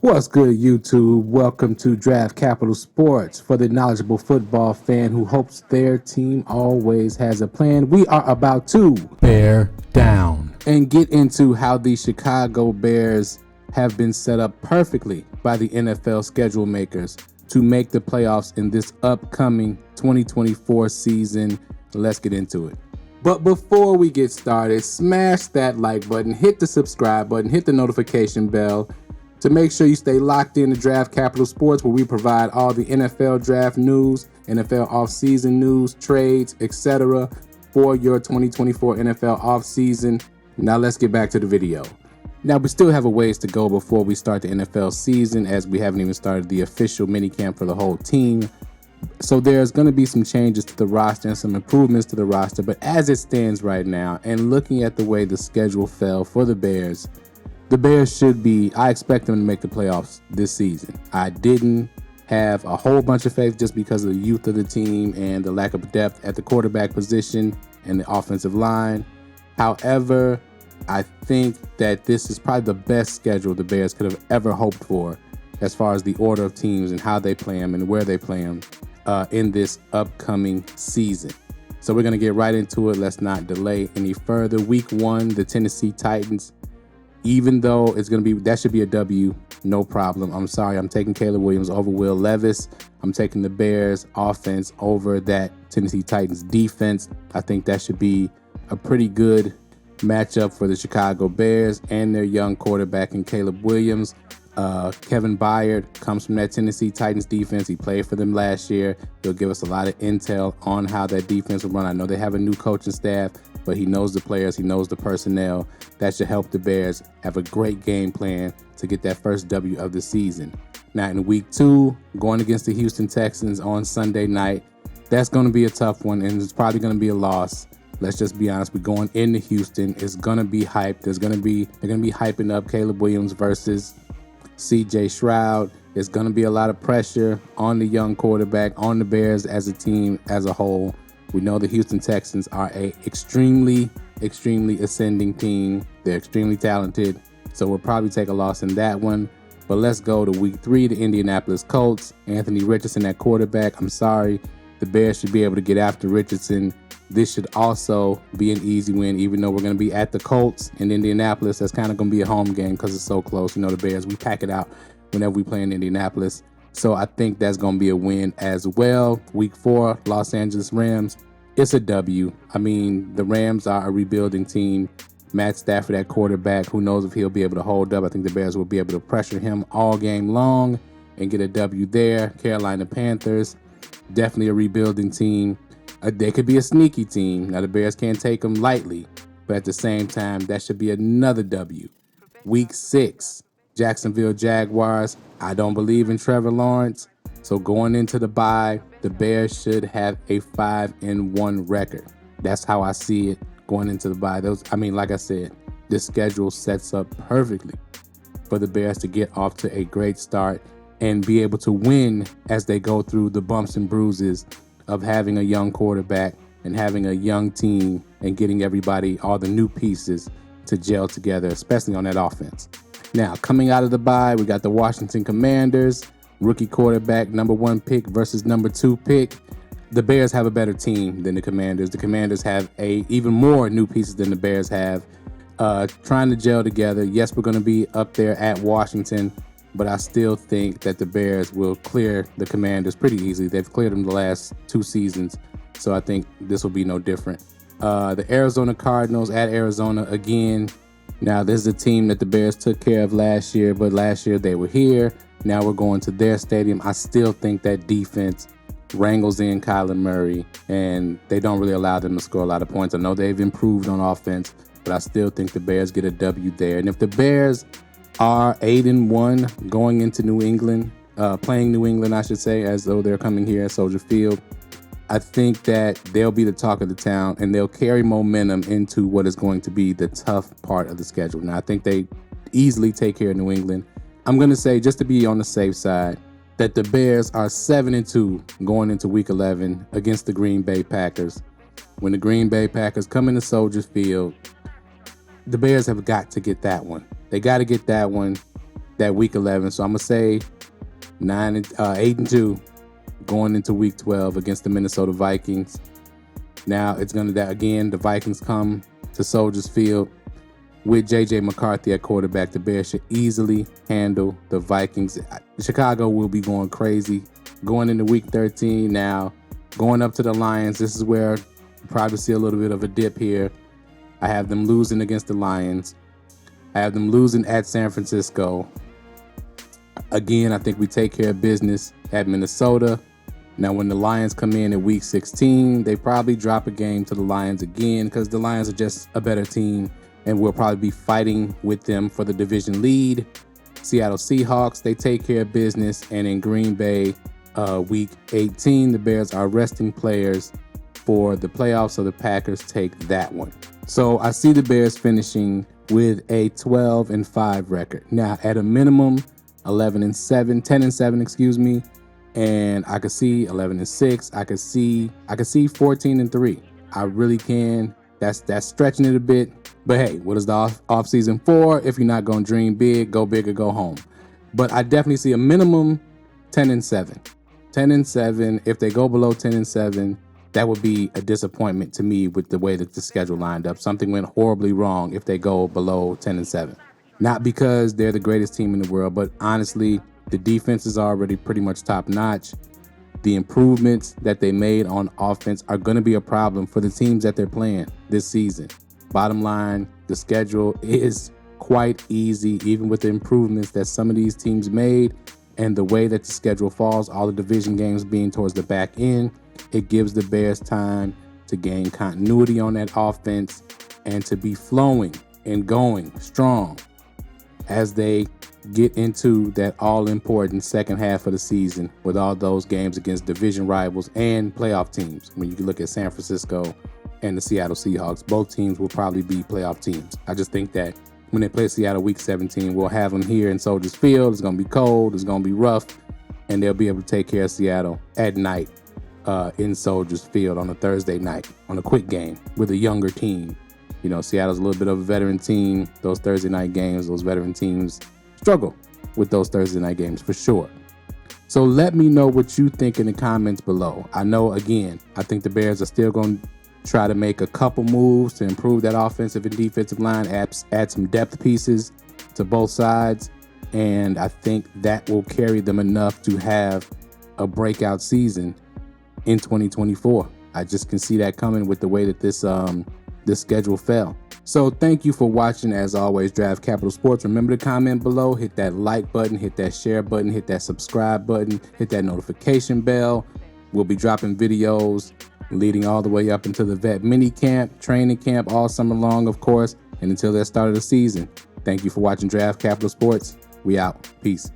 What's good, YouTube? Welcome to Draft Capital Sports for the knowledgeable football fan who hopes their team always has a plan. We are about to bear down and get into how the Chicago Bears have been set up perfectly by the NFL schedule makers to make the playoffs in this upcoming 2024 season. Let's get into it. But before we get started, smash that like button, hit the subscribe button, hit the notification bell to make sure you stay locked in to Draft Capital Sports, where we provide all the NFL draft news, NFL offseason news, trades, etc. for your 2024 NFL offseason. Now let's get back to the video. Now we still have a ways to go before we start the NFL season, as we haven't even started the official minicamp for the whole team. So there's going to be some changes to the roster and some improvements to the roster. But as it stands right now, and looking at the way the schedule fell for the Bears should be, I expect them to make the playoffs this season. I didn't have a whole bunch of faith just because of the youth of the team and the lack of depth at the quarterback position and the offensive line. However, I think that this is probably the best schedule the Bears could have ever hoped for as far as the order of teams and how they play them and where they play them in this upcoming season. So we're going to get right into it. Let's not delay any further. Week 1, the Tennessee Titans. Even though it's going to be, that should be a W, no problem. I'm sorry, I'm taking Caleb Williams over Will Levis. I'm taking the Bears offense over that Tennessee Titans defense. I think that should be a pretty good matchup for the Chicago Bears and their young quarterback in Caleb Williams. Kevin Byard comes from that Tennessee Titans defense. He played for them last year. He'll give us a lot of intel on how that defense will run. I know they have a new coaching staff, but he knows the players, he knows the personnel. That should help the Bears have a great game plan to get that first W of the season. Now in week 2, going against the Houston Texans on Sunday night, that's going to be a tough one, and it's probably going to be a loss. Let's just be honest. We're going into Houston. It's going to be hyped. They're going to be hyping up Caleb Williams versus CJ Stroud. There's going to be a lot of pressure on the young quarterback, on the Bears as a team as a whole. We know the Houston Texans are a extremely ascending team. They're extremely talented, so we'll probably take a loss in that one. But let's go to week 3, the Indianapolis Colts. Anthony Richardson at quarterback. I'm sorry, the Bears should be able to get after Richardson. This should also be an easy win, even though we're going to be at the Colts in Indianapolis. That's kind of going to be a home game because it's so close. You know, the Bears, we pack it out whenever we play in Indianapolis. So I think that's going to be a win as well. Week 4, Los Angeles Rams. It's a W. I mean, the Rams are a rebuilding team. Matt Stafford at quarterback. Who knows if he'll be able to hold up. I think the Bears will be able to pressure him all game long and get a W there. Carolina Panthers, definitely a rebuilding team. They could be a sneaky team. Now, the Bears can't take them lightly, but at the same time, that should be another W. Week 6, Jacksonville Jaguars. I don't believe in Trevor Lawrence, so going into the bye, the Bears should have a 5-1 record. That's how I see it going into the bye. Like I said, this schedule sets up perfectly for the Bears to get off to a great start and be able to win as they go through the bumps and bruises of having a young quarterback and having a young team and getting everybody, all the new pieces, to gel together, especially on that offense. Now, coming out of the bye, we got the Washington Commanders, rookie quarterback, number 1 pick versus number 2 pick. The Bears have a better team than the Commanders. The Commanders have even more new pieces than the Bears have, trying to gel together. Yes, we're going to be up there at Washington, but I still think that the Bears will clear the Commanders pretty easily. They've cleared them the last 2 seasons, so I think this will be no different. The Arizona Cardinals at Arizona again. Now, this is a team that the Bears took care of last year, but last year they were here. Now we're going to their stadium. I still think that defense wrangles in Kyler Murray, and they don't really allow them to score a lot of points. I know they've improved on offense, but I still think the Bears get a W there. And if the Bears are 8-1 going into New England, playing New England, I should say, as though they're coming here at Soldier Field, I think that they'll be the talk of the town, and they'll carry momentum into what is going to be the tough part of the schedule. Now, I think they easily take care of New England. I'm going to say, just to be on the safe side, that the Bears are 7-2 going into Week 11 against the Green Bay Packers. When the Green Bay Packers come into Soldier Field, the Bears have got to get that one. They got to get that one. that week 11. So I'm gonna say 8-2 going into week 12 against the Minnesota Vikings. Now it's gonna that again. The Vikings come to Soldiers Field with J.J. McCarthy at quarterback. The Bears should easily handle the Vikings. Chicago will be going crazy going into week 13. Now going up to the Lions. This is where you probably see a little bit of a dip here. I have them losing against the Lions. I have them losing at San Francisco. Again, I think we take care of business at Minnesota. Now, when the Lions come in at week 16, they probably drop a game to the Lions again because the Lions are just a better team, and we'll probably be fighting with them for the division lead. Seattle Seahawks, they take care of business. And in Green Bay, week 18, the Bears are resting players for the playoffs, so the Packers take that one. So I see the Bears finishing with a 12-5 record. Now, at a minimum, 10-7, excuse me. And I could see 11-6. I could see 14-3. I really can. That's stretching it a bit. But hey, what is the off season for? If you're not going to dream big or go home. But I definitely see a minimum 10-7. 10-7. If they go below 10-7, that would be a disappointment to me with the way that the schedule lined up. Something went horribly wrong if they go below 10-7. Not because they're the greatest team in the world, but honestly, the defense is already pretty much top notch. The improvements that they made on offense are going to be a problem for the teams that they're playing this season. Bottom line, the schedule is quite easy, even with the improvements that some of these teams made and the way that the schedule falls, all the division games being towards the back end. It gives the Bears time to gain continuity on that offense and to be flowing and going strong as they get into that all-important second half of the season with all those games against division rivals and playoff teams. When you can look at San Francisco and the Seattle Seahawks, both teams will probably be playoff teams. I just think that when they play Seattle week 17, we'll have them here in Soldiers Field. It's going to be cold. It's going to be rough. And they'll be able to take care of Seattle at night in Soldiers Field on a Thursday night on a quick game with a younger team. You know, Seattle's a little bit of a veteran team. Those Thursday night games, those veteran teams struggle with those Thursday night games for sure. So let me know what you think in the comments below. I know, again, I think the Bears are still going to try to make a couple moves to improve that offensive and defensive line, add some depth pieces to both sides. And I think that will carry them enough to have a breakout season in 2024. I just can see that coming with the way that this schedule fell. So thank you for watching. As always, Draft Capital Sports. Remember to comment below, hit that like button, hit that share button, hit that subscribe button, hit that notification bell. We'll be dropping videos leading all the way up into the vet mini camp, training camp all summer long, of course, and until that start of the season. Thank you for watching Draft Capital Sports. We out. Peace.